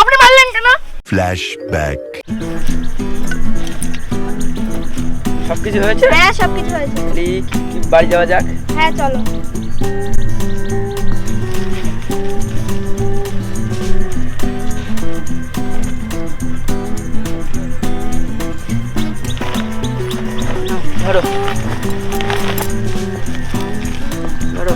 আপনি মারলেন কেন? ফ্ল্যাশব্যাক। সবকিছু হয়েছে? হ্যাঁ সবকিছু হয়েছে। কি বাড়ি যাওয়া যাক? হ্যাঁ চলো। ধরো ধরো।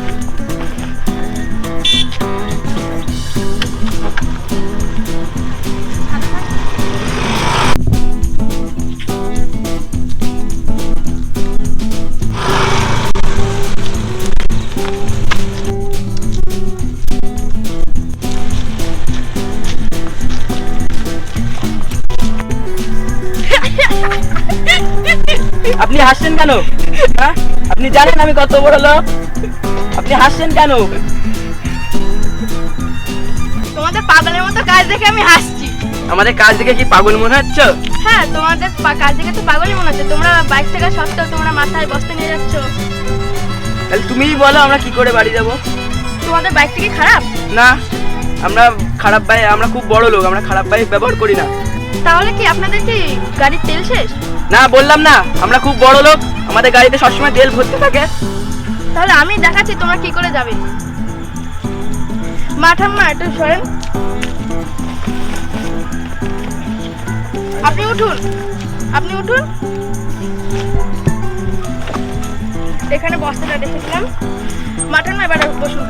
আপনি হাসছেন কেন? হ্যাঁ, আপনি জানেন আমি কত বড় লোক? আপনি হাসছেন কেন? তোমাদের পাগলের মতো কাজ দেখে আমি হাসছি। আমাদের কাজ দেখে কি পাগল মনে হচ্ছে? হ্যাঁ তোমাদের কাজ দেখে তো পাগলই মনে হচ্ছে। তোমরা বাইক থেকে সত্ত্বেও তোমরা মাথায় বস্তা নিয়ে যাচ্ছ। তাহলে তুমিই বলো আমরা কি করে বাড়ি যাব? তোমাদের বাইকটা কি খারাপ? না, আমরা খারাপ বাইক, আমরা খুব বড় লোক, আমরা খারাপ বাইক ব্যবহার করি না। তাহলে কি আপনাদের কি গাড়ির তেল শেষ? না, বললাম না আমরা খুব বড় লোক, আমাদের গাড়িতে সবসময় তেল ভরতে থাকে। তাহলে আমি দেখাচ্ছি তোমরা কি করে যাবে। মা ঠাম্মা একটু সরেন। আপনি উঠুন, আপনি উঠুন। এখানে বস্তাটা রেখেছিলাম। মা ঠাম্মা এবার বসুন।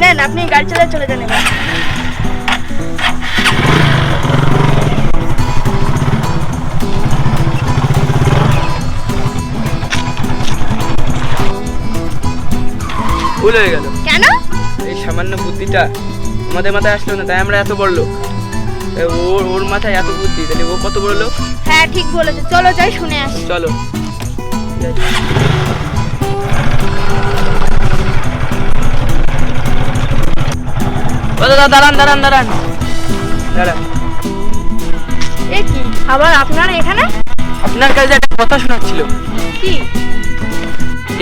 নেন আপনি গাড়ি চালিয়ে চলে যান এবার। ভুল হয়ে গেল। কেন? এই সামান্য বুদ্ধিটা আমাদের মাথায় আসলো না, তাই আমরা এত বড় লোক। ওর মাথায় এত বুদ্ধি, তাহলে ও কত বড় লোক? হ্যাঁ ঠিক বলেছে, চলো যাই শুনে আসি। চলো। ও দাদা, দাঁড়ান দাঁড়ান দাঁড়ান দাঁড়ান। এ কি আবার আপনারা এখানে? আপনার কাছে একটা কথা শোনাচ্ছিল। কি?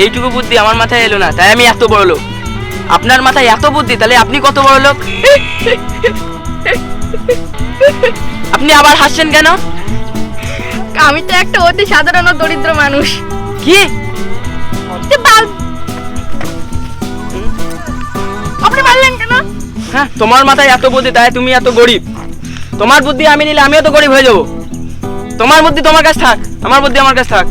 এইটুকু বুদ্ধি আমার মাথায় এলো না, তাই আমি এত বড় লোক। আপনার মাথায় এত বুদ্ধি, তাহলে আপনি কত বড় লোক? আপনি আবার হাসছেন কেন? আমি তো একটা অতি সাধারণ ও দরিদ্র মানুষ। কি? আপনি মারলেন কেন? হ্যাঁ, তোমার মাথায় এত বুদ্ধি, তাই তুমি এত গরিব। তোমার বুদ্ধি আমি নিলে আমিও তো গরিব হয়ে যাবো। তোমার বুদ্ধি তোমার কাছে থাক, আমার বুদ্ধি আমার কাছে থাক।